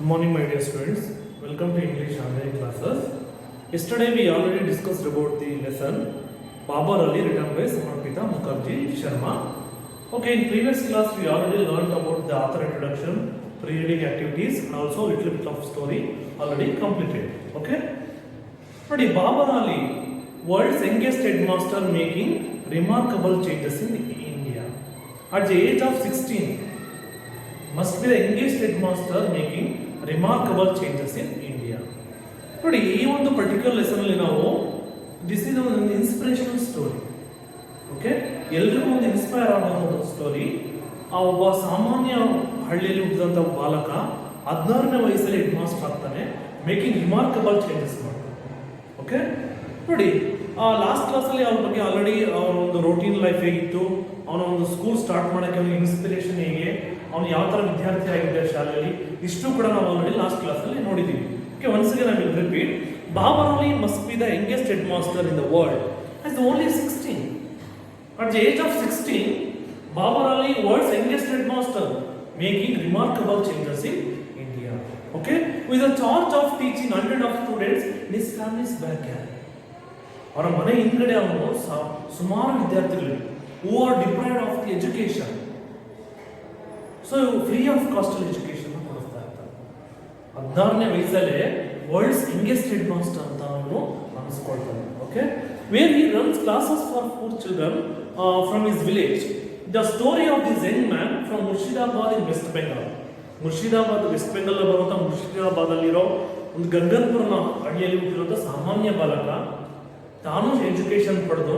Good morning, my dear students. Welcome to English online classes. Yesterday we already discussed about the lesson Babar Ali written by Samarpita Mukherjee Sharma. Okay, in previous class we already learned about the author introduction, pre-reading activities, and also little bit of story already completed. Okay. But Babar Ali, world's youngest headmaster, making remarkable changes in India. At the age of 16, must be the youngest headmaster making remarkable changes in India. ನೋಡಿ ಈ ಒಂದು particular lesson ಅಲ್ಲಿ ನಾವು this is ಒಂದು inspirational story. Okay, ಎಲ್ರಿಗೂ ಒಂದು inspire ಆಗುವಂಥ story. ಆ ಒಬ್ಬ ಸಾಮಾನ್ಯ ಹಳ್ಳಿಯಲ್ಲಿ ಹುಟ್ಟಿದಂಥ ಬಾಲಕ 16ನೇ ವಯಸ್ಸಲ್ಲಿ ಹೆಡ್ ಮಾಸ್ಟರ್ ಆಗ್ತಾನೆ, ಮೇಕಿಂಗ್ ರಿಮಾರ್ಕಬಲ್ ಚೇಂಜಸ್ ಮಾಡ್ತಾನೆ. ಓಕೆ, ನೋಡಿ ಲಾಸ್ಟ್ ಕ್ಲಾಸಲ್ಲಿ ಅವ್ರ ಬಗ್ಗೆ ಆಲ್ರೆಡಿ ಅವನ ಒಂದು ರೋಟೀನ್ ಲೈಫ್ ಹೇಗಿತ್ತು, ಅವನ ಒಂದು ಸ್ಕೂಲ್ ಸ್ಟಾರ್ಟ್ ಮಾಡೋಕ್ಕೆ ಅವನಿಗೆ ಇನ್ಸ್ಪಿರೇಷನ್ ಹೇಗೆ, ಅವನು ಯಾವ ಥರ ವಿದ್ಯಾರ್ಥಿ ಆಗಿದ್ದ ಶಾಲೆಯಲ್ಲಿ, ಇಷ್ಟು ಕೂಡ ನಾವು ಆಲ್ರೆಡಿ ಲಾಸ್ಟ್ ಕ್ಲಾಸಲ್ಲಿ ನೋಡಿದ್ದೀವಿ. Okay, once again I will repeat. Babar Ali must be the youngest headmaster in the world as only 16. At the age of 16, Babar Ali, world's youngest headmaster, making remarkable changes in India. Okay, with the charge of teaching hundreds of students in his family's backyard. ಅವರ ಮನೆ ಹಿಂದ್ಗಡೆ ಅವನು ಸುಮಾರು ವಿದ್ಯಾರ್ಥಿಗಳು who are deprived of the education. So free of cost education ಕೊಡಿಸ್ತಾ ಇರ್ತಾರೆ. 16ನೇ ವಯಸ್ಸಲ್ಲೇ ವರ್ಲ್ಡ್ಸ್ ಯಂಗೆಸ್ಟ್ ಹೆಡ್ ಮಾಸ್ಟರ್ ಅಂತ ಅವನು ಅನಿಸ್ಕೊಳ್ತಾನೆ. Okay, where he runs classes for poor children from his village. The story of this young man from Murshidabad in West Bengal. Murshidabad West Bengal ಬರುವಂಥ ಮುರ್ಷಿದಾಬಾದ್ ಅಲ್ಲಿರೋ ಒಂದು ಗಂಗನ್ಪುರನ ಹಳ್ಳಿಯಲ್ಲಿ ಹುಟ್ಟಿರುವಂಥ ಸಾಮಾನ್ಯ ಬಾಲಕ ತಾನು ಎಜುಕೇಶನ್ ಪಡೆದು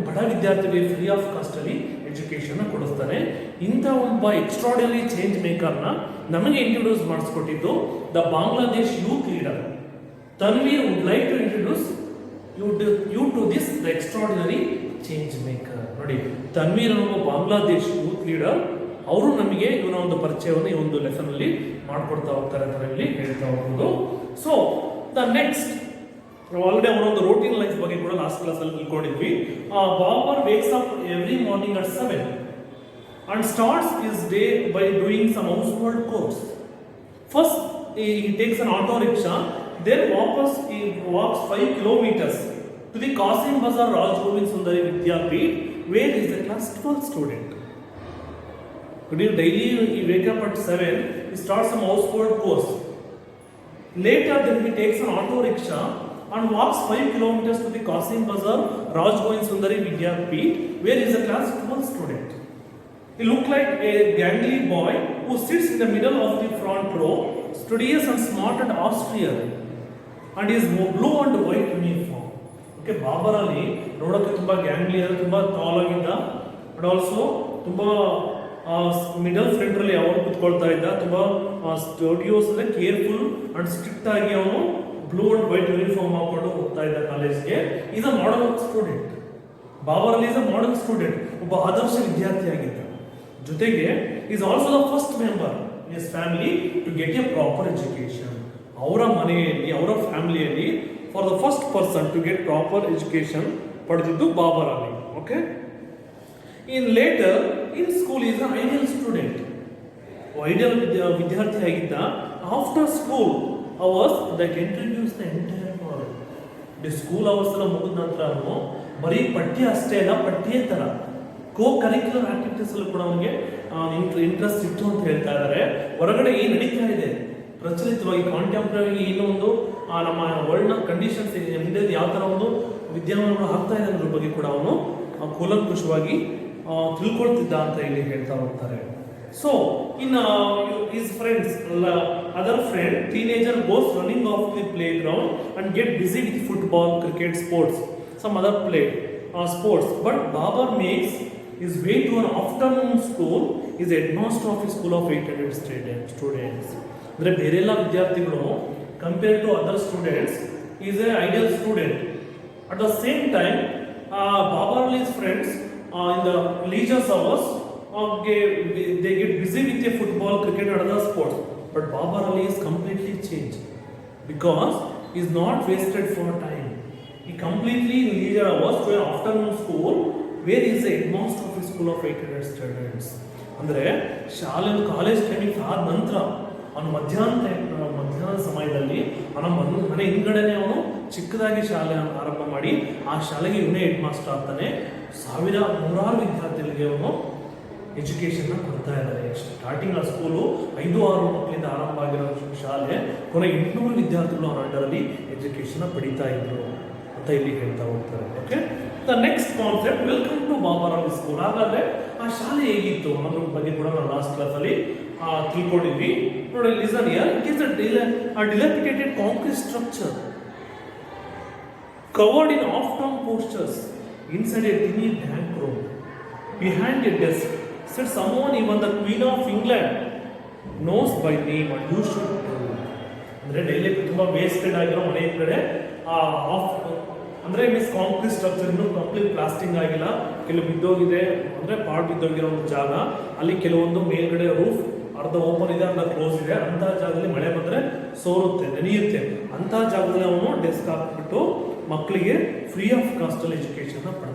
ಬಡ ವಿದ್ಯಾರ್ಥಿಗಳಿಗೆ ಫ್ರೀ ಆಫ್ ಕಾಸ್ಟ್ ಅಲ್ಲಿ ಎಜುಕೇಶನ್ ಕೊಡಿಸ್ತಾನೆ. ಇಂಥ ಒಬ್ಬ ಎಕ್ಸ್ಟ್ರಾರ್ಡಿನರಿ ಚೇಂಜ್ ಮೇಕರ್ನ ನಮಗೆ ಇಂಟ್ರೊಡ್ಯೂಸ್ ಮಾಡಿಸ್ಕೊಟ್ಟಿದ್ದು the Bangladesh youth leader Tanvir. Would like to introduce you to this the extraordinary change maker. ನೋಡಿ, ತನ್ವೀರ್ ಅನ್ನೋ ಬಾಂಗ್ಲಾದೇಶ್ ಯೂತ್ ಲೀಡರ್, ಅವರು ನಮಗೆ ಇವನ ಒಂದು ಪರಿಚಯವನ್ನು ಈ ಒಂದು ಲೆಸನ್ ಅಲ್ಲಿ ಮಾಡ್ಕೊಡ್ತಾ ಹೋಗ್ತಾರೆ ಅಂತ ಇಲ್ಲಿ ಹೇಳ್ತಾ ಹೋಗ್ಬೋದು. ಸೊ ದ ನೆಕ್ಸ್ಟ್, ಆಲ್ರೆಡಿ ಅವನೊಂದು ರೋಟೀನ್ ಲೈಫ್ ಬಗ್ಗೆ ಕೂಡ ಲಾಸ್ಟ್ ಕ್ಲಾಸ್ ಅಲ್ಲಿ ತಿಳ್ಕೊಂಡಿದ್ವಿ. Babar wakes up every morning at 7 and starts his day by doing some household chores. First he takes an auto rickshaw, then he walks 5 kilometers to the Qasim Bazar Raj Govind Sundari Vidyapeeth, where he is a class 12 student. Daily he wake up at 7, he starts some household chores. Later then he takes an auto rickshaw and walks 5 kilometers to the Qasim Bazar Raj Govind Sundari Vidyapeeth, where he is a class 12 student. He looked like a gangly boy who sits in the middle of the front row, studious and smart and austere, and his blue and white uniform. Okay, Babar Ali ನೋಡೋಕೆ ತುಂಬಾ ಗ್ಯಾಂಗ್ಲಿ, ತುಂಬಾ tall ಆಗಿದ್ದ, and also ತುಂಬಾ middle front ಅಲ್ಲಿ ಅವನು ಕುತ್ಕೊಳ್ತಾ ಇದ್ದ. ತುಂಬಾ studios ಅಂದ್ರೆ ಕೇರ್ಫುಲ್ ಅಂಡ್ ಸ್ಟ್ರಿಕ್ಟ್ ಆಗಿ ಅವನು ಬ್ಲೂ ಅಂಡ್ ವೈಟ್ ಯೂನಿಫಾರ್ಮ್ ಹಾಕೊಂಡು ಹೋಗ್ತಾ ಇದ್ದ ಕಾಲೇಜ್ಗೆ. Is a model student. Babar Ali is a model student, ಒಬ್ಬ ಆದರ್ಶ ವಿದ್ಯಾರ್ಥಿ ಆಗಿದ್ದ. ಜೊತೆಗೆ is also the first member in his family to get a proper education. ಅವರ ಮನೆಯಲ್ಲಿ, ಅವರ ಫ್ಯಾಮಿಲಿಯಲ್ಲಿ for the first person to get proper education ಪಡೆದಿದ್ದು Babar Ali. Okay, in later in school is a ideal student, ideal ವಿದ್ಯಾರ್ಥಿ ಆಗಿದ್ದ. After school hours that introduce the entire world. School hours ಎಲ್ಲ ಮುಗಿದ ನಂತರ ಅವನು ಬರೀ ಪಠ್ಯ ಅಷ್ಟೇ ಅಲ್ಲ, ಪಠ್ಯೇತರ ಕರಿಕ್ಯುಲರ್ ಆಕ್ಟಿವಿಟೀಸ್ ಅಲ್ಲೂ ಕೂಡ ಅವನಿಗೆ ಇಂಟ್ರೆಸ್ಟ್ ಇತ್ತು ಅಂತ ಹೇಳ್ತಾ ಇದ್ದಾರೆ. ಹೊರಗಡೆ ಏನು ನಡೀತಾ ಇದೆ ಪ್ರಚಲಿತವಾಗಿ ಕಾಂಟೆಂಪ್ರರಿ ಏನೋ ಒಂದು ನಮ್ಮ ವರ್ಲ್ಡ್ ನ ಕಂಡೀಷನ್ಸ್ ಹಿಂದೆ ಯಾವ ತರ ಒಂದು ವಿದ್ಯಮಾನಗಳು ಆಗ್ತಾ ಇದೆ ಅನ್ನೋದ್ರ ಬಗ್ಗೆ ಕೂಡ ಅವನು ಕೂಲಂಕುಷವಾಗಿ ತಿಳ್ಕೊಳ್ತಿದ್ದ ಅಂತ ಇಲ್ಲಿ ಹೇಳ್ತಾ ಹೋಗ್ತಾರೆ. So in his friends, other friend, teenager goes running off the playground and get busy with football, cricket, sports, some other sports. But Babar makes his way to an afternoon school. Is headmaster of a school of 800 students. ಅಂದ್ರೆ ಬೇರೆ ಎಲ್ಲ ವಿದ್ಯಾರ್ಥಿಗಳು compare to other students is a ideal student. At the same time Babar Ali's friends in the leisure hours they get busy with a football, cricket and other sports. But Babar Ali is completely changed because he is not wasted for time. He completely in leisure hours to an afternoon school where he is a headmaster of a school of 800 students. ಅಂದರೆ ಶಾಲೆ college timing ಆದ ನಂತರ ಅವನು ಮಧ್ಯಾಹ್ನದ ಸಮಯದಲ್ಲಿ ಅವನ ಮನೆ ಹಿಂದ್ಗಡೆನೆ ಅವನು ಚಿಕ್ಕದಾಗಿ ಶಾಲೆ ಆರಂಭ ಮಾಡಿ ಆ ಶಾಲೆಗೆ ಇವನೇ ಹೆಡ್ ಮಾಸ್ಟರ್ ಆಗ್ತಾನೆ. ನೂರಾರು ವಿದ್ಯಾರ್ಥಿಗಳಿಗೆ ಅವನು ಎಜುಕೇಶನ್ ಕೊಡ್ತಾ ಇದ್ದಾರೆ. ಸ್ಟಾರ್ಟಿಂಗ್ ಆ ಸ್ಕೂಲು 5-6 ಮಕ್ಕಳಿಂದ ಆರಂಭ ಆಗಿರೋ ಶಾಲೆ ಕೊನೆ 800 ವಿದ್ಯಾರ್ಥಿಗಳು ಅವರ ಅಂಡರಲ್ಲಿ ಎಜುಕೇಶನ್ ಪಡಿತಾ ಇದ್ರು ಅಂತ ಇಲ್ಲಿ ಹೇಳ್ತಾ ಹೋಗ್ತಾರೆ. Okay, the next concept, welcome to Babarao school. ಹಾಗಾದ್ರೆ ಆ ಶಾಲೆ ಹೇಗಿತ್ತು ಅನ್ನೋದ್ರ ಬಗ್ಗೆ ಕೂಡ ನಾವು ಲಾಸ್ಟ್ ಕ್ಲಾಸಲ್ಲಿ ತಿಳ್ಕೊಂಡಿದ್ವಿ. ನೋಡಿ, listen here. It is a dilapidated concrete structure covered in off-town posters inside a tiny bank room. Behind a desk sits someone even the Queen of England knows by name and you should know. ಅಂದ್ರೆ daily ತುಂಬಾ wasted ಆಗಿರೋ ಮನೆ ಕಡೆ ಅಂದ್ರೆ means concrete structure ಇನ್ನೂ complete plastering ಆಗಿಲ್ಲ, ಕೆಲವು ಬಿದ್ದೋಗಿದೆ, ಅಂದ್ರೆ ಪಾರ್ಟ್ ಬಿದ್ದೋಗಿರೋ ಒಂದು ಜಾಗ, ಅಲ್ಲಿ ಕೆಲವೊಂದು ಮೇಲ್ಗಡೆ ರೂಫ್ ಅರ್ಧ ಓಪನ್ ಇದೆ, ಅರ್ಧ ಕ್ಲೋಸ್ ಇದೆ. ಅಂತ ಜಾಗದಲ್ಲಿ ಮಳೆ ಬಂದ್ರೆ ಸೋರುತ್ತೆ, ನೆನೆಯುತ್ತೆ. ಅಂತ ಜಾಗದಲ್ಲಿ ಅವನು ಡೆಸ್ಕ್ ಹಾಕ್ಬಿಟ್ಟು ಮಕ್ಕಳಿಗೆ ಫ್ರೀ ಆಫ್ ಕಾಸ್ಟ್ ಅಲ್ಲಿ ಎಜುಕೇಶನ್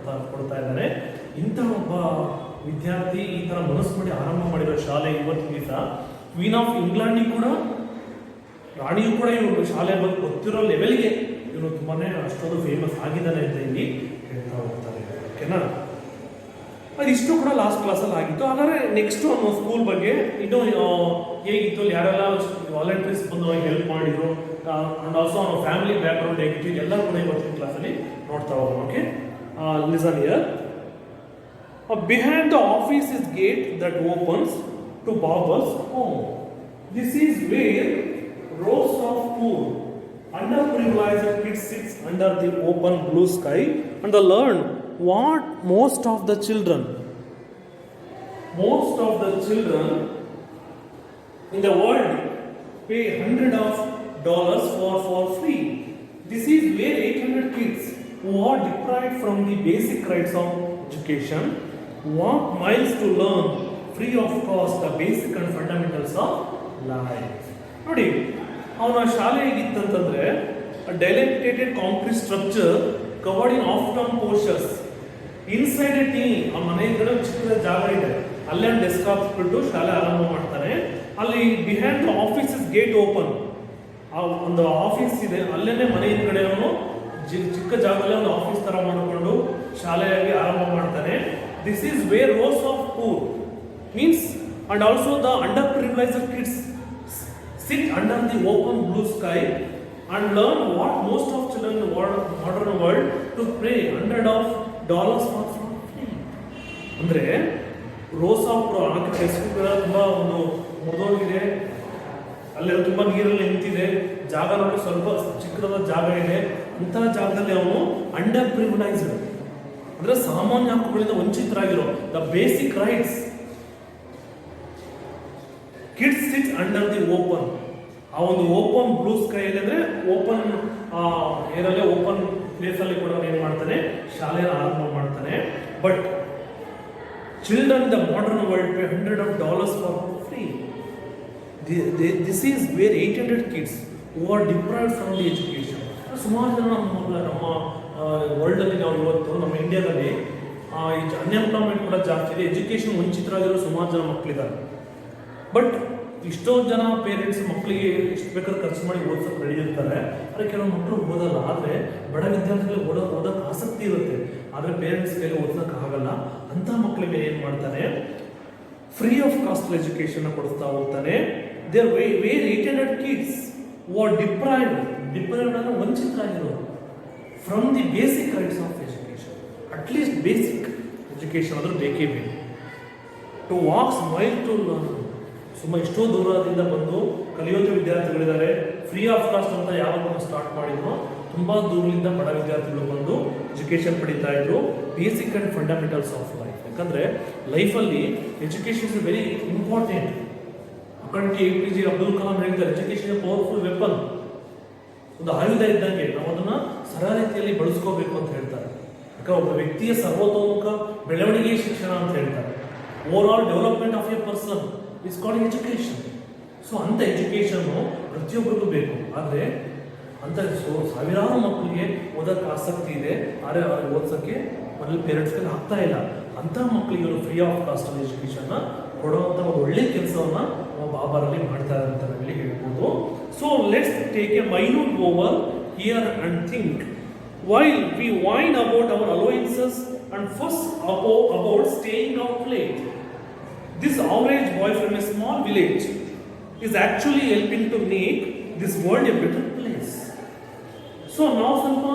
ಕೊಡ್ತಾ ಇದ್ದಾನೆ. ಇಂಥ ಒಬ್ಬ ವಿದ್ಯಾರ್ಥಿ ಈ ತರ ಮನಸ್ಸು ಮಾಡಿ ಆರಂಭ ಮಾಡಿರೋ ಶಾಲೆ ಇವತ್ತಿನ ದಿವಸ ಕ್ವೀನ್ ಆಫ್ ಇಂಗ್ಲೆಂಡ್ ಕೂಡ, ರಾಣಿಯು ಕೂಡ ಇವರು ಶಾಲೆ ಬಗ್ಗೆ ಗೊತ್ತಿರೋ ಲೆವೆಲ್ಗೆ ಇವನು ತುಂಬಾನೇ ಅಷ್ಟೊಂದು ಫೇಮಸ್ ಆಗಿದ್ದಾನೆ ಅಂತ ಇಲ್ಲಿ ಹೇಳ್ತಾ ಹೋಗ್ತಾರೆ. ಓಕೆನಾ, ಅದಿಷ್ಟು ಕೂಡ ಲಾಸ್ಟ್ ಕ್ಲಾಸಲ್ಲಿ ಆಗಿತ್ತು. ಹಾಗಾದ್ರೆ ನೆಕ್ಸ್ಟ್ ಅವನು ಸ್ಕೂಲ್ ಬಗ್ಗೆ ಇನ್ನು ಹೇಗಿತ್ತು, ಅಲ್ಲಿ ಯಾರೆಲ್ಲ ವಾಲಂಟಿಯರ್ಸ್ ಬಂದು ಹೆಲ್ಪ್ ಮಾಡಿದ್ರು, ಅಂಡ್ ಆಲ್ಸೋ ಅವನ ಫ್ಯಾಮಿಲಿ ಬ್ಯಾಕ್ಗ್ರೌಂಡ್ ಹೇಗಿತ್ತು, ಎಲ್ಲ ಕೂಡ ಇವತ್ತಿನ ಕ್ಲಾಸಲ್ಲಿ ನೋಡ್ತಾ ಹೋಗೋಣ. Okay, listen here. Behind the office is gate that opens to Baba's home. This is where rows of poor, underprivileged kids sit under the open blue sky and learn what most of the children in the world pay $100 for free. This is where 800 kids who are deprived from the basic rights of education walk miles to learn free of cost the basic and fundamentals of life. ನೋಡಿ, ಅವನ ಶಾಲೆ ಹೇಗಿತ್ತಂತಂದ್ರೆ dilapidated concrete structure covered in off-town posters inside a team. ಆ ಮನೆ ಕಡೆ ಚಿಕ್ಕದ ಜಾಗ ಇದೆ, ಅಲ್ಲೇ desk ಹಾಕ್ಬಿಟ್ಟು ಶಾಲೆ ಆರಂಭ ಮಾಡ್ತಾನೆ. ಅಲ್ಲಿ behind the office is gate open, ಒಂದು ಆಫೀಸ್ ಇದೆ, ಅಲ್ಲೇನೆ ಮನೆ ಕಡೆ ಅವನು ಚಿಕ್ಕ ಜಾಗದಲ್ಲಿ ಒಂದು ಆಫೀಸ್ ತರ ಮಾಡಿಕೊಂಡು ಶಾಲೆಯಾಗಿ ಆರಂಭ ಮಾಡ್ತಾನೆ. This is wear rose of poor means and also the under privileged kids sit under the open blue sky and learn what most of children in the modern world to pay $100 for free. ಅಂದ್ರೆ rose of ಡೆಸ್ಕ್ಗಳ ತುಂಬಾ ಒಂದು ಮುರಿದೋಗಿದೆ, ಅಲ್ಲಿ ತುಂಬಾ ನೀರಲ್ಲಿ ನಿಂತಿದೆ, ಜಾಗ ನೋಡಿ ಸ್ವಲ್ಪ ಚಿಕ್ಕದಾದ ಜಾಗ ಇದೆ. ಅಂತ ಜಾಗದಲ್ಲಿ ಅವನು ಅಂಡರ್ ಪ್ರಿವಿಲೈಸ್ಡ್ ಅಂದ್ರೆ ಸಾಮಾನ್ಯ ಹಕ್ಕುಗಳಿಂದ ವಂಚಿತರಾಗಿರೋ the basic rights kids sit under the open. ಆ ಒಂದು ಓಪನ್ ಬ್ಲೂ ಸ್ಕೈ ಅಂದ್ರೆ ಓಪನ್ ಏರಲ್ಲಿ ಓಪನ್ ಪ್ಲೇಸ್ ಅಲ್ಲಿ ಕೂಡ ಏನ್ ಮಾಡ್ತಾನೆ, ಶಾಲೆಯ ಆರಂಭ ಮಾಡ್ತಾನೆ. But children the modern world pay $100 for free. This is where 800 kids who are deprived from the education. ಸುಮಾರು ಜನ ನಮ್ಮ ವರ್ಲ್ಡ್ ಅಲ್ಲಿ ನಾವು ಇವತ್ತು ನಮ್ಮ ಇಂಡಿಯಾದಲ್ಲಿ ಅನ್ಎಂಪ್ಲಾಯ್ಮೆಂಟ್ ಕೂಡ ಜಾಸ್ತಿ ಇದೆ, ಎಜುಕೇಶನ್ ವಂಚಿತರಾಗಿರೋ ಸುಮಾರು ಜನ ಮಕ್ಕಳಿದ್ದಾರೆ. ಬಟ್ ಇಷ್ಟೊಂದು ಜನ ಪೇರೆಂಟ್ಸ್ ಮಕ್ಕಳಿಗೆ ಎಷ್ಟು ಬೇಕಾದ್ರೆ ಖರ್ಚು ಮಾಡಿ ಓದ್ಸೋಕೆ ರೆಡಿ ಇರ್ತಾರೆ, ಆದರೆ ಕೆಲವು ಮಕ್ಕಳು ಓದಲ್ಲ. ಆದರೆ ಬಡ ವಿದ್ಯಾರ್ಥಿಗಳಿಗೆ ಓದೋಕೆ ಆಸಕ್ತಿ ಇರುತ್ತೆ, ಆದರೆ ಪೇರೆಂಟ್ಸ್ ಕೈಲಿ ಓದೋಕೆ ಆಗಲ್ಲ. ಅಂಥ ಮಕ್ಕಳಿಗೆ ಏನು ಮಾಡ್ತಾನೆ, ಫ್ರೀ ಆಫ್ ಕಾಸ್ಟ್ ಎಜುಕೇಶನ್ ಕೊಡಿಸ್ತಾ ಹೋಗ್ತಾನೆ. There were 800 kids who are deprived ಅಂದರೆ ವಂಚಿತರಾಗಿರೋರು from the basic rights of education. At least basic education ಆದರೂ ಬೇಕೇ ಬೇಕು. To walks mile to learn, ಎಷ್ಟೋ ದೂರದಿಂದ ಬಂದು ಕಲಿಯೋದು ವಿದ್ಯಾರ್ಥಿಗಳಿದ್ದಾರೆ. ಫ್ರೀ ಆಫ್ ಕಾಸ್ಟ್ ಅಂತ ಯಾವಾಗ ಸ್ಟಾರ್ಟ್ ಮಾಡಿದ್ರು, ತುಂಬಾ ದೂರದಿಂದ ಬಡ ವಿದ್ಯಾರ್ಥಿಗಳು ಬಂದು ಎಜುಕೇಶನ್ ಪಡಿತಾ ಇದ್ರು. Basic and fundamentals of life. ಯಾಕಂದ್ರೆ ಲೈಫಲ್ಲಿ education is very important. According APJ Abdul Kalam ಹೇಳಿದ್ದಾರೆ, ಎಜುಕೇಶನ್ ಪವರ್ಫುಲ್ ವೆಪನ್, ಒಂದು ಆಯುಧ ಇದ್ದಂಗೆ. ನಾವು ಅದನ್ನ ಸರ ರೀತಿಯಲ್ಲಿ ಬಳಸ್ಕೋಬೇಕು ಅಂತ ಹೇಳ್ತಾರೆ. ಯಾಕಂದ್ರೆ ಒಬ್ಬ ವ್ಯಕ್ತಿಯ ಸರ್ವತೋಮುಖ ಬೆಳವಣಿಗೆ ಶಿಕ್ಷಣ ಅಂತ ಹೇಳ್ತಾರೆ. Over all development of A person is called education. So ಅಂಥ ಎಜುಕೇಶನ್ನು ಪ್ರತಿಯೊಬ್ಬರಿಗೂ ಬೇಕು. ಆದರೆ ಅಂತ ಸಾವಿರಾರು ಮಕ್ಕಳಿಗೆ ಓದೋಕ್ಕೆ ಆಸಕ್ತಿ ಇದೆ, ಆದರೆ ಅವ್ರಿಗೆ ಓದಿಸೋಕ್ಕೆ ಮನೇಲಿ ಪೇರೆಂಟ್ಸ್ಗೆ ಆಗ್ತಾ ಇಲ್ಲ. ಅಂಥ ಮಕ್ಕಳಿಗೆ ಫ್ರೀ ಆಫ್ ಕಾಸ್ಟ್ ಎಜುಕೇಶನ್ನ ಕೊಡುವಂಥ ಒಂದು ಒಳ್ಳೆ ಕೆಲಸವನ್ನು ಬಾಬರಲ್ಲಿ ಮಾಡ್ತಾರೆ ಅಂತ ಹೇಳಿ ಹೇಳ್ಬೋದು. So let's take A minute over here and think while we whine about our allowances and fuss about staying out late. This average boy from a small village is actually helping to make this world a better place. So now ಸ್ವಲ್ಪ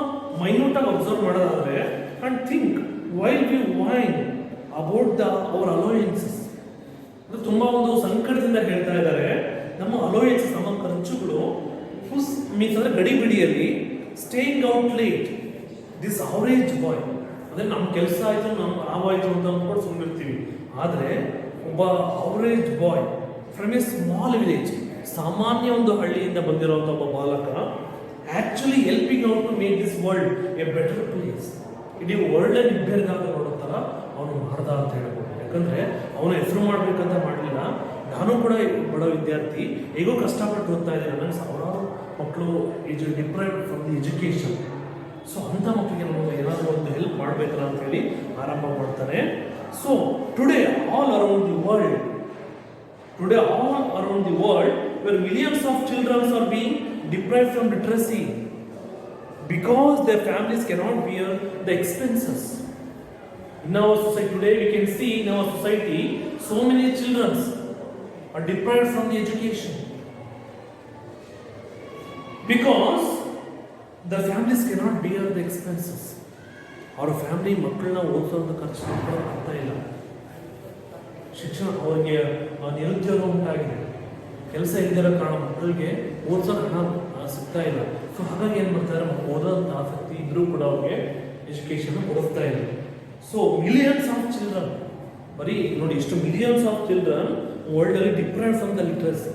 minute ಆಗಿ observe ಮಾಡೋದಾದ್ರೆ and think while we whine about our allowances. ಅದು ತುಂಬಾ ಒಂದು ಸಂಕಟದಿಂದ ಹೇಳ್ತಾ ಇದ್ದಾರೆ. ನಮ್ಮ allowances, ನಮ್ಮ ಖರ್ಚುಗಳು ಫುಸ್ ಮೀನ್ಸ್ ಅಂದ್ರೆ ಗಡಿಬಿಡಿಯಲ್ಲಿ staying out late. This average boy ಅಂದ್ರೆ ನಮ್ಮ ಕೆಲಸ ಆಯ್ತು, ನಮ್ಮ ಆವಾಯ್ತು ಅಂತ ಅಂದ್ಕೊಂಡು ಸುಮ್ಮನಿರ್ತೀವಿ. ಆದರೆ ಒಬ್ಬ average boy from a small village, ಸಾಮಾನ್ಯ ಒಂದು ಹಳ್ಳಿಯಿಂದ ಬಂದಿರುವಂಥ ಒಬ್ಬ ಬಾಲಕ actually helping out to make this world a better place. ಇಡೀ ವರ್ಲ್ಡ್ ಇಬ್ಬರಿಗಾಗ ನೋಡೋ ಥರ ಅವನು ಮಾಡ್ದ ಅಂತ ಹೇಳ್ಬೋದು. ಯಾಕಂದ್ರೆ ಅವನು ಹೆಸರು ಮಾಡ್ಬೇಕಂತ ಮಾಡಲಿಲ್ಲ. ನಾನು ಕೂಡ ಬಡ ವಿದ್ಯಾರ್ಥಿ, ಹೇಗೋ ಕಷ್ಟಪಟ್ಟು ಓದ್ತಾ ಇದ್ದೀನಿ. ನನಗೆ ಸಾವಿರಾರು ಮಕ್ಕಳು deprived from the education. So ಅಂಥ ಮಕ್ಕಳಿಗೆ ನಾವು ಏನಾದರೂ ಒಂದು ಹೆಲ್ಪ್ ಮಾಡಬೇಕಲ್ಲ ಅಂತ ಹೇಳಿ ಆರಂಭ ಮಾಡ್ತಾನೆ. So today all around the world where millions of children are being deprived from literacy because their families cannot bear the expenses. In our society today, we can see in our society so many children are deprived from the education because the families cannot bear the expenses. Our family ಮಕ್ಕಳನ್ನ ಓದಿಸೋದು ಖರ್ಚು ಆಗ್ತಾ ಇಲ್ಲ. ಶಿಕ್ಷಣ ಅವರಿಗೆ ನಿರುದ್ಯೋಗ ಉಂಟಾಗಿದೆ, ಕೆಲಸ ಇಲ್ಲದಿರೋ ಕಾರಣ ಮಕ್ಕಳಿಗೆ ಓದಿಸೋಕೆ ಹಣ ಸಿಗ್ತಾ ಇಲ್ಲ. ಸೊ ಹಾಗಾಗಿ ಏನು ಮಾಡ್ತಾರೆ, ಓದೋಂಥ ಆಸಕ್ತಿ ಇದ್ರೂ ಕೂಡ ಅವ್ರಿಗೆ ಎಜುಕೇಶನ್ ಓದಿಸ್ತಾ ಇಲ್ಲ. ಸೊ ಮಿಲಿಯನ್ಸ್ ಆಫ್ ಚಿಲ್ಡ್ರನ್, ಬರೀ ನೋಡಿ ಇಷ್ಟು ಮಿಲಿಯನ್ಸ್ ಆಫ್ ಚಿಲ್ಡ್ರನ್ ವರ್ಲ್ಡ್ ಅಲ್ಲಿ ಡಿಪ್ರೈವ್ಡ್ ಫ್ರಮ್ ದ ಲಿಟ್ರಸಿ.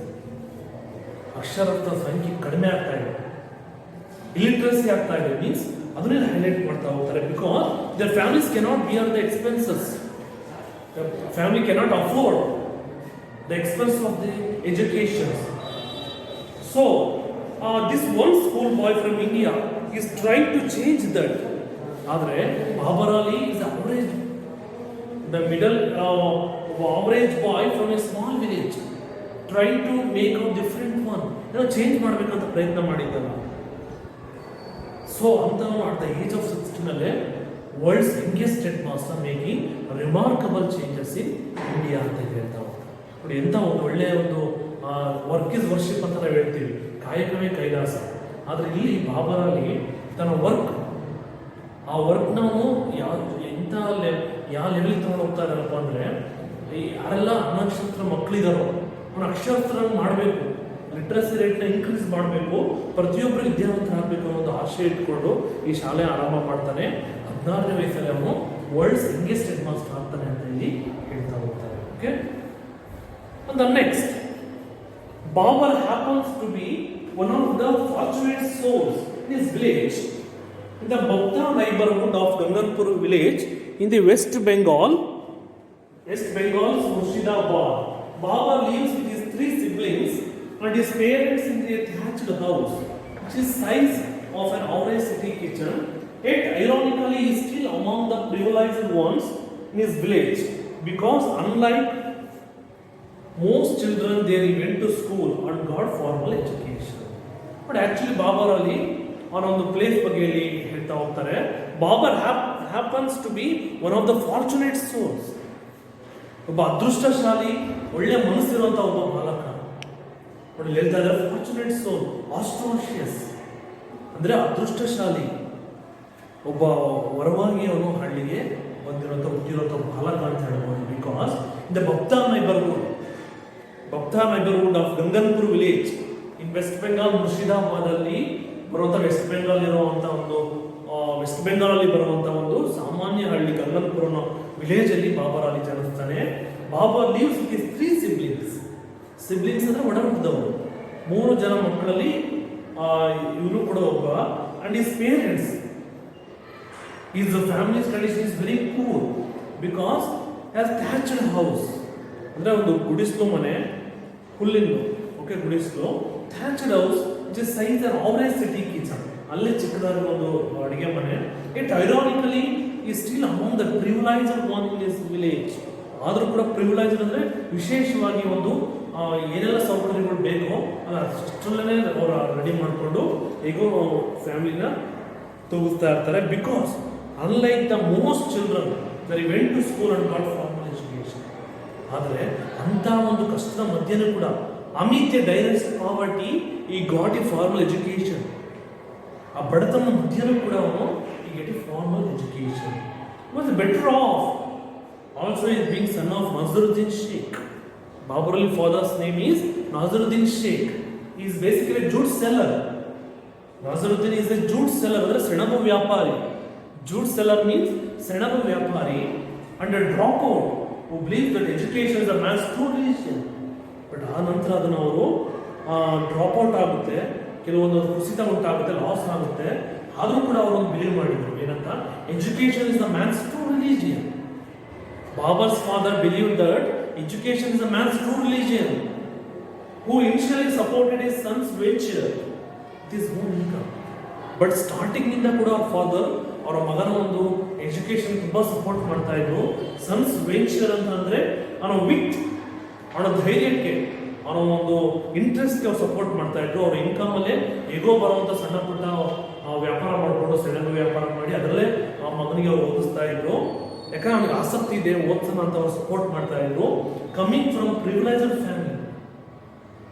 ಅಕ್ಷರಸ್ಥ ಸಂಖ್ಯೆ ಕಡಿಮೆ ಆಗ್ತಾ ಇದೆ, ಇಲಿಟ್ರಸಿ ಆಗ್ತಾ ಇದೆ. ಮೀನ್ಸ್ ಅದನ್ನೇ ಹೈಲೈಟ್ ಮಾಡ್ತಾ ಹೋಗ್ತಾರೆ. Because their families cannot bear the expenses. The family cannot afford the expense of the education. So this one school boy from India is trying to change that. Adre Babar Ali is average, the middle average boy from a small village, trying to make a different one. Change ಮಾಡಬೇಕಂತ ಪ್ರಯತ್ನ ಮಾಡಿದ್ದಲ್ಲ. So ಅಂತ at the age of 16 ಅಲ್ಲೇ world's youngest state master making remarkable changes in India ಅಂತ ಹೇಳ್ತಾ ಹೋಗ್ತಾರೆ. ನೋಡಿ ಎಂಥ ಒಂದು ಒಳ್ಳೆಯ ಒಂದು ವರ್ಕ್ ಇಸ್ ವರ್ಷಿಪ್ ಅಂತ ನಾವು ಹೇಳ್ತೀವಿ, ಕಾಯಕವೇ ಕೈಲಾಸ. ಆದರೆ ಇಲ್ಲಿ ಬಾಬರ್ ಅಲಿ ತನ್ನ ಆ ವರ್ಕ್ ನಾವು ಯಾವ ಲೆವೆಲ್ ತಗೊಂಡು ಹೋಗ್ತಾ ಇದ್ದಾರಪ್ಪ ಅಂದರೆ, ಯಾರೆಲ್ಲ ಅನಕ್ಷರ ಮಕ್ಕಳಿದಾರೋ ಅವನು ಅಕ್ಷರಸ್ಥರ ಮಾಡಬೇಕು, ಲಿಟ್ರಸಿ ರೇಟ್ನ ಇನ್ಕ್ರೀಸ್ ಮಾಡಬೇಕು, ಪ್ರತಿಯೊಬ್ಬರು ವಿದ್ಯಾವಂತರಾಗಬೇಕು ಅನ್ನೋ ಒಂದು ಆಶಯ ಇಟ್ಕೊಂಡು ಈ ಶಾಲೆ ಆರಂಭ ಮಾಡ್ತಾನೆ. 16ನೇ ವಯಸ್ಸಲ್ಲಿ ಅವನು ವರ್ಲ್ಡ್ಸ್ ಯಂಗೆಸ್ಟ್ ಹೆಡ್ ಮಾಸ್ಟರ್ ಆಗ್ತಾನೆ ಅಂತ ಹೇಳಿ ಹೇಳ್ತಾ ಹೋಗ್ತಾರೆ. Okay, and the next Babar happens to be one of the fortunate souls in his village in the Bhakta neighborhood of Ganganpur village in the West Bengal's Murshidabad. Babar lives with his 3 siblings and his parents in a thatched house which is size of an average city kitchen. Yet ironically he is still among the privileged ones in his village because unlike most children there he went to school and got formal education. But actually Babar Ali on the place ಬಗ್ಗೆ ಹೇಳ್ತಾ ಹೋಗ್ತಾರೆ. Babar happens to be one of the fortunate souls. ಒಬ್ಬ ಅದೃಷ್ಟಶಾಲಿ ಒಳ್ಳೆ ಮನಸ್ಸಿರುವಂಥ ಒಬ್ಬ ಬಾಲಕ. ನೋಡಿ ಹೇಳ್ತಾ ಇದ್ದಾರೆ ಫಾರ್ಚುನೇಟ್ ಸೋಲ್, ಆಸ್ಟ್ರೋಷಿಯಸ್ ಅಂದರೆ ಅದೃಷ್ಟಶಾಲಿ. ಒಬ್ಬ ವರವಾಗಿ ಅವನು ಹಳ್ಳಿಗೆ ಹುಟ್ಟಿರುವಂಥ ಬಾಲಕ ಅಂತ ಹೇಳ್ಬೋದು. Because the Bhakta neighbourhood of Ganganpur village in West Bengal Murshidabad ಅಲ್ಲಿ ಬರುವಂಥ ವೆಸ್ಟ್ ಬೆಂಗಾಲ್ ಅಲ್ಲಿ ಬರುವಂಥ ಒಂದು ಸಾಮಾನ್ಯ ಹಳ್ಳಿ ಗಂಗನ್ಪುರ ವಿಲೇಜ್ ಅಲ್ಲಿ ಬಾಬರ್ ಅಲಿ ಜನಿಸ್ತಾನೆ. Babar lives with his 3 siblings ಅಂದ್ರೆ ಒಡ ಹುಟ್ಟಿದವರು 3 ಜನ ಮಕ್ಕಳಲ್ಲಿ ಇವನು ಕೂಡ ಒಬ್ಬ. And his parents, his family's condition is very poor because has thatched house. ಅಂದ್ರೆ ಒಂದು ಗುಡಿಸ್ಲು ಮನೆ, ಹುಲ್ಲಿಂದು ಗುಡಿಸ್ಲು, thatched house which is size an average city kitchen. ಅಲ್ಲೇ ಚಿಕ್ಕದಾದ ಒಂದು ಅಡಿಗೆ ಮನೆ. Yet ironically he is still among the privileged one in his village. ಆದರೂ ಕೂಡ ಪ್ರಿವಿಲೇಜ್ ಅಂದರೆ ವಿಶೇಷವಾಗಿ ಒಂದು ಏನೆಲ್ಲ ಸೌಕರ್ಯಗಳು ಬೇಕೋ ಅಷ್ಟರಲ್ಲೇ ಅವರು ರೆಡಿ ಮಾಡಿಕೊಂಡು ಹೇಗೋ ಫ್ಯಾಮಿಲಿನ ತೂಗಿಸ್ತಾ ಇರ್ತಾರೆ. Because unlike the most children very went to school and got formal education. ಆದರೆ ಅಂಥ ಒಂದು ಕಷ್ಟದ ಮಧ್ಯನೂ ಕೂಡ amid a direct poverty he got a formal education. ಆ ಬಡತನ ಮಧ್ಯನೂ ಕೂಡ ಅವನು he get a formal education. Was better off also is being son of Nazaruddin Sheikh. Babar Ali father's name is Nazaruddin Sheikh. Is basically jute seller. Nazaruddin is a jute seller ಅಂದರೆ ಸೆಣಬು ವ್ಯಾಪಾರಿ. Jute seller means ಸೆಣಬು ವ್ಯಾಪಾರಿ and a drop out who believes that education is a man's true religion. But ಆ ನಂತರ ಅದನ್ನು ಅವರು drop out ಆಗುತ್ತೆ, ಕೆಲವೊಂದು ಕುಸಿತ ಉಂಟಾಗುತ್ತೆ, ಲಾಸ್ ಆಗುತ್ತೆ. ಆದರೂ ಕೂಡ ಅವರೊಂದು ಬಿಲೀವ್ ಮಾಡಿದ್ರು ಏನಂತ, education is the man's true religion. Babar's father believe that education is the man's true religion, who initially supported his son's venture with his own income. But starting ನಿಂದ ಕೂಡ ಅವ್ರ ಫಾದರ್ ಅವರ ಮಗನ ಒಂದು ಎಜುಕೇಶನ್ ತುಂಬಾ ಸಪೋರ್ಟ್ ಮಾಡ್ತಾ ಇದ್ರು. ಸನ್ಸ್ ವೆಂಚರ್ ಅಂತ ಅಂದ್ರೆ ಅವನ ವಿತ್ ಅವನ ಧೈರ್ಯಕ್ಕೆ, ಅವನ ಒಂದು ಇಂಟ್ರೆಸ್ಟ್ಗೆ ಅವ್ರು ಸಪೋರ್ಟ್ ಮಾಡ್ತಾ ಇದ್ರು. ಅವ್ರ ಇನ್ಕಮ್ ಅಲ್ಲೇ ಹೇಗೋ ಬರುವಂತ ಸಣ್ಣ ಪುಟ್ಟ ವ್ಯಾಪಾರ ಮಾಡಿಕೊಂಡು ಸೆಣಬು ವ್ಯಾಪಾರ ಮಾಡಿ ಅದರಲ್ಲೇ ಆ ಮಗನಿಗೆ ಅವ್ರು ಓದಿಸ್ತಾ ಇದ್ರು. ಯಾಕಂದ್ರೆ ಅವ್ನಿಗೆ ಆಸಕ್ತಿ ಇದೆ ಓದ್ಸೋಣ ಅಂತ ಅವ್ರು ಸಪೋರ್ಟ್ ಮಾಡ್ತಾ ಇದ್ರು. ಕಮಿಂಗ್ ಫ್ರಮ್ ಪ್ರಿವಿಲೇಜ್ಡ್ ಫ್ಯಾಮಿಲಿ,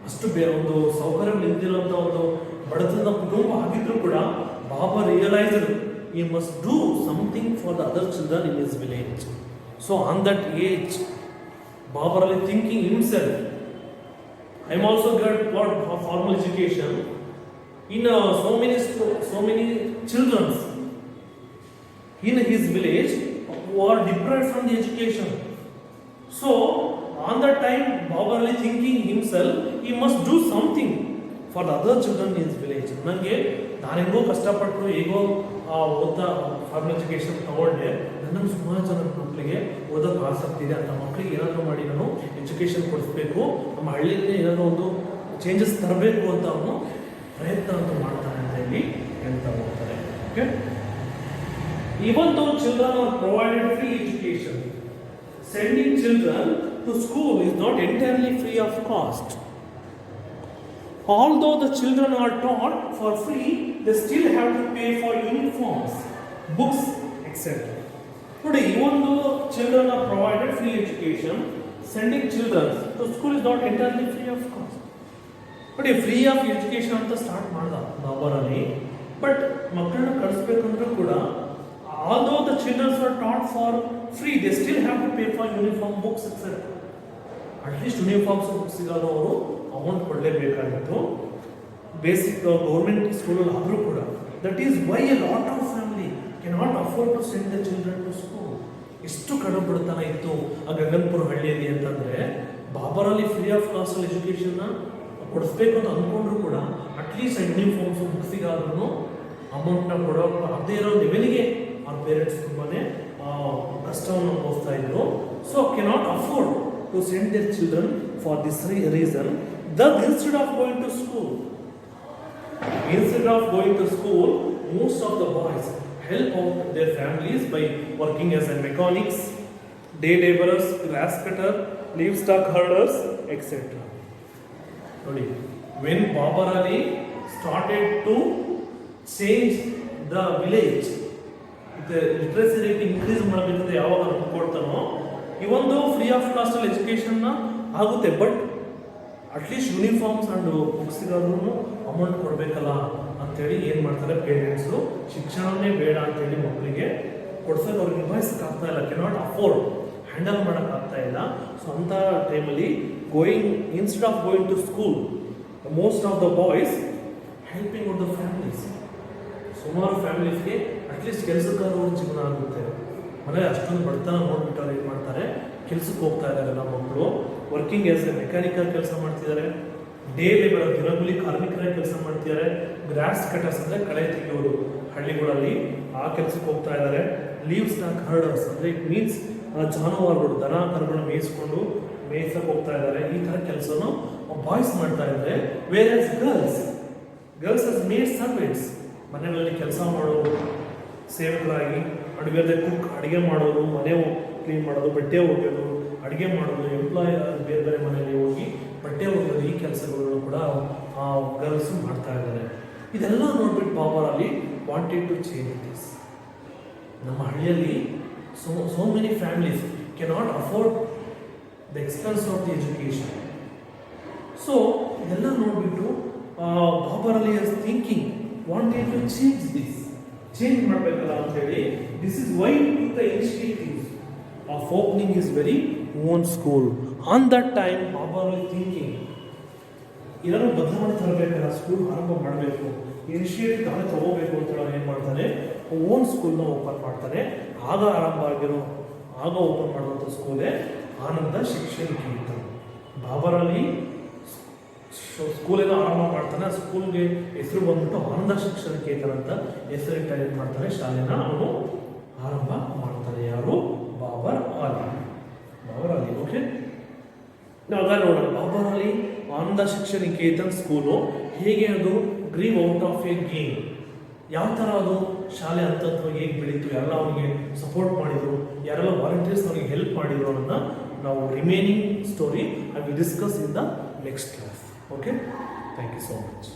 ಅಷ್ಟು ಬೇರೆ ಒಂದು ಸೌಕರ್ಯಗಳು ಇದ್ದಿರುವಂತ ಒಂದು ಬಡತನದ ಕುಟುಂಬ ಆಗಿದ್ರು ಕೂಡ ಬಾಬಾ realised he must do something for the other children in his village. So on that age, Babar Ali thinking himself, I am also got formal education in so many children in his village who are deprived from the education. So on that time, Babar Ali thinking himself, he must do something for the other children in his village. ನನಗೆ ನಾನು ಹೆಂಗೋ ಕಷ್ಟಪಟ್ಟು ಹೇಗೋ ಓದ್ತಾ formal education ತಗೊಂಡೆ, ನನಗೆ ಸುಮಾರು ಜನ ಮಕ್ಕಳಿಗೆ ಓದೋಕ್ಕೆ ಆಸಕ್ತಿ ಇದೆ, ಅಂತ ಮಕ್ಕಳಿಗೆ ಏನಾದರೂ ಮಾಡಿ ನಾನು ಎಜುಕೇಶನ್ ಕೊಡಿಸ್ಬೇಕು, ನಮ್ಮ ಹಳ್ಳಿಯಲ್ಲಿ ಏನಾದರೂ ಒಂದು ಚೇಂಜಸ್ ತರಬೇಕು ಅಂತ ಅವನು ಪ್ರಯತ್ನ ಅಂತೂ ಮಾಡ್ತಾನೆ ಅಂತ ಹೇಳಿ ಹೇಳ್ತಾ ಹೋಗ್ತಾರೆ. Okay, even though children are provided free education, sending children to school is not entirely free of cost. Although the children are taught for free, they still have to pay for uniforms, books, etc. Today, even though children are provided free education, sending children to school is not entirely free of cost. But if free of education ಅಂತ start ಮಾಡ್ದ ಬಾಬರಲ್ಲಿ, but ಮಕ್ಕಳನ್ನ ಕಳಿಸ್ಬೇಕಂದ್ರೂ ಕೂಡ although the children are taught for free, they still have to pay for uniform, books, etc. At least uniforms ಬುಕ್ಸಿಗಾದರೂ ಅವರು amount ಕೊಡಲೇಬೇಕಾಗಿತ್ತು. Basic government ಸ್ಕೂಲಲ್ಲಿ ಆದರೂ ಕೂಡ. That is why a lot of family cannot afford to send the children to school. ಎಷ್ಟು ಕಡಿಮೆ ಬಡತನ ಇತ್ತು ಆ ಗಗನ್ಪುರ ಹಳ್ಳಿಯಲ್ಲಿ ಅಂತಂದರೆ, ಬಾಬರಲ್ಲಿ ಫ್ರೀ ಆಫ್ ಕಾಸ್ಟ್ ಎಜುಕೇಷನ್ನ ಕೊಡಿಸ್ಬೇಕು ಅಂತ ಅಂದ್ಕೊಂಡ್ರು ಕೂಡ ಅಟ್ಲೀಸ್ಟ್ ಯೂನಿಫಾರ್ಮ್ಸು ಬುಕ್ಸಿಗಾದ್ರೂ ಅಮೌಂಟ್ನ ಕೊಡೋ ಅದೇ ಇರೋ ಲೆವೆಲ್ಗೆ ಅವ್ರ ಪೇರೆಂಟ್ಸ್ ತುಂಬಾ ಕಷ್ಟವನ್ನು ಅನುಭವಿಸ್ತಾ ಇದ್ರು. So cannot afford to send their children for this reason. Thus, instead of going to school, most of the boys help out their families by working as a mechanics, day laborers, grass cutter, livestock herders, etc. When Babar Ali started to change the village, the literacy rate increase ಮಾಡಬೇಕಂತ ಯಾವಾಗ ಕೊಡ್ತಾನೋ, ಇವನ್ ದೋ free of cost ಅಲ್ಲಿ ಎಜುಕೇಶನ್ನ ಆಗುತ್ತೆ, but at least uniforms and ಬುಕ್ಸಿಗಾದ್ರೂ amount ಕೊಡಬೇಕಲ್ಲ ಅಂತೇಳಿ ಏನು ಮಾಡ್ತಾರೆ ಪೇರೆಂಟ್ಸು, ಶಿಕ್ಷಣವೇ ಬೇಡ ಅಂತೇಳಿ ಮಕ್ಕಳಿಗೆ ಕೊಡ್ಸೋಕೆ ಅವ್ರಿಗೆ ನಿಭಾಯಿಸೋಕ್ಕಾಗ್ತಾ ಇಲ್ಲ, ಕೆನಾಟ್ ಅಫೋರ್ಡ್, ಹ್ಯಾಂಡಲ್ ಮಾಡೋಕ್ಕಾಗ್ತಾ ಇಲ್ಲ. ಸೊ ಅಂಥ ಟೈಮಲ್ಲಿ instead of going to school, most of the boys helping out the families. ಸುಮಾರು ಫ್ಯಾಮಿಲೀಸ್ಗೆ ಅಟ್ಲೀಸ್ಟ್ ಕೆಲಸಕ್ಕಾದ್ರೂ ಜೀವನ ಆಗುತ್ತೆ. ಮನೆ ಅಷ್ಟೊಂದು ಬಡತನ ನೋಡ್ಬಿಟ್ಟು ಅವ್ರು ಏನು ಮಾಡ್ತಾರೆ, ಕೆಲಸಕ್ಕೆ ಹೋಗ್ತಾ ಇದ್ದಾರೆ ನಮ್ಮ ಮಕ್ಕಳು. ವರ್ಕಿಂಗ್ ಆಸ್ ಎ ಮೆಕ್ಯಾನಿಕಲ್ ಕೆಲಸ ಮಾಡ್ತಿದ್ದಾರೆ, ಡೇ ಲೇಬರ್ ದಿನಗೂಲಿ ಕಾರ್ಮಿಕರಾಗಿ ಕೆಲಸ ಮಾಡ್ತಿದ್ದಾರೆ, ಗ್ರಾಸ್ ಕಟರ್ಸ್ ಅಂದರೆ ಕಳೆ ತೆಗೆಯೋರು ಹಳ್ಳಿಗಳಲ್ಲಿ ಆ ಕೆಲಸಕ್ಕೆ ಹೋಗ್ತಾ ಇದ್ದಾರೆ. ಲೀವ್ ಸ್ಟಾಕ್ ಹರ್ಡರ್ಸ್ ಅಂದರೆ ಇಟ್ ಮೀನ್ಸ್ ಜಾನುವಾರುಗಳು ದನ ಕರುಗಳನ್ನ ಮೇಯಿಸಕ್ಕೆ ಹೋಗ್ತಾ ಇದ್ದಾರೆ. ಈ ಥರ ಕೆಲಸನೂ ಬಾಯ್ಸ್ ಮಾಡ್ತಾ ಇದ್ದಾರೆ. Wear as girls as made servants, ಮನೆಗಳಲ್ಲಿ ಕೆಲಸ ಮಾಡೋರು, ಸೇವಕರಾಗಿ, ಅಡುಗೆ ಕುಕ್, ಅಡುಗೆ ಮಾಡೋದು, ಮನೆ ಕ್ಲೀನ್ ಮಾಡೋದು, ಬಟ್ಟೆ ಒಗೆಯೋದು, ಅಡುಗೆ ಮಾಡೋದು, ಎಂಪ್ಲಾಯ್ ಬೇರೆ ಬೇರೆ ಮನೆಯಲ್ಲಿ ಹೋಗಿ ಬಟ್ಟೆ ಒಗೆಯೋದು, ಈ ಕೆಲಸಗಳನ್ನು ಕೂಡ ಗರ್ಲ್ಸು ಮಾಡ್ತಾ ಇದ್ದಾರೆ. ಇದೆಲ್ಲ ನೋಡ್ಬಿಟ್ಟು Babar Ali wanted to change this. ನಮ್ಮ ಹಳ್ಳಿಯಲ್ಲಿ so many families cannot afford the expense of the education. So ಇದೆಲ್ಲ ನೋಡ್ಬಿಟ್ಟು Babar Ali is thinking wanted to change this, change ಮಾಡಬೇಕಲ್ಲ ಅಂತ ಹೇಳಿ, this is why he took the initiative of opening his very own school. On that time Babur Ali thinking ಏನಾದ್ರು ಬದಲಾವಣೆ ತರಬೇಕಲ್ಲ, school ಆರಂಭ ಮಾಡಬೇಕು, initiative ತಾನೇ ತಗೋಬೇಕು ಅಂತ ಹೇಳಿ ಏನು ಮಾಡ್ತಾನೆ, ಓನ್ ಸ್ಕೂಲ್ನ ಓಪನ್ ಮಾಡ್ತಾನೆ. ಆಗ ಓಪನ್ ಮಾಡುವಂಥ ಸ್ಕೂಲೇ ಆನಂದ ಶಿಕ್ಷಣ ಕೇಂದ್ರ. ಬಾಬರ್ ಅಲಿ ಸ್ಕೂಲೇನೋ ಆರಂಭ ಮಾಡ್ತಾನೆ, ಸ್ಕೂಲ್ಗೆ ಹೆಸರು ಬಂದ್ಬಿಟ್ಟು ಆನಂದ ಶಿಕ್ಷಣ ಕೇಂದ್ರ ಅಂತ ಹೆಸರಿಟ್ಟು ಏನು ಮಾಡ್ತಾನೆ, ಶಾಲೆನ ಅವನು ಆರಂಭ ಮಾಡ್ತಾನೆ. ಯಾರು? ಬಾಬರ್ ಅಲಿ. ಓಕೆ, ನಾವು ನೋಡೋಣ ಬಾಬರ್ ಅಲಿ ಆನಂದ ಶಿಕ್ಷಣ ನಿಕೇತನ್ ಸ್ಕೂಲು ಹೇಗೆ ಅದು grew out of A game, ಯಾವ ಥರ ಅದು ಶಾಲೆ ಹಂತವಾಗಿ ಹೇಗೆ ಬೆಳೀತು, ಯಾರೆಲ್ಲ ಅವನಿಗೆ ಸಪೋರ್ಟ್ ಮಾಡಿದರು, ಯಾರೆಲ್ಲ ವಾಲಂಟಿಯರ್ಸ್ ಅವನಿಗೆ ಹೆಲ್ಪ್ ಮಾಡಿದರು ಅನ್ನೋದನ್ನ ನಾವು remaining story I will discuss in the next class. Okay, thank you so much.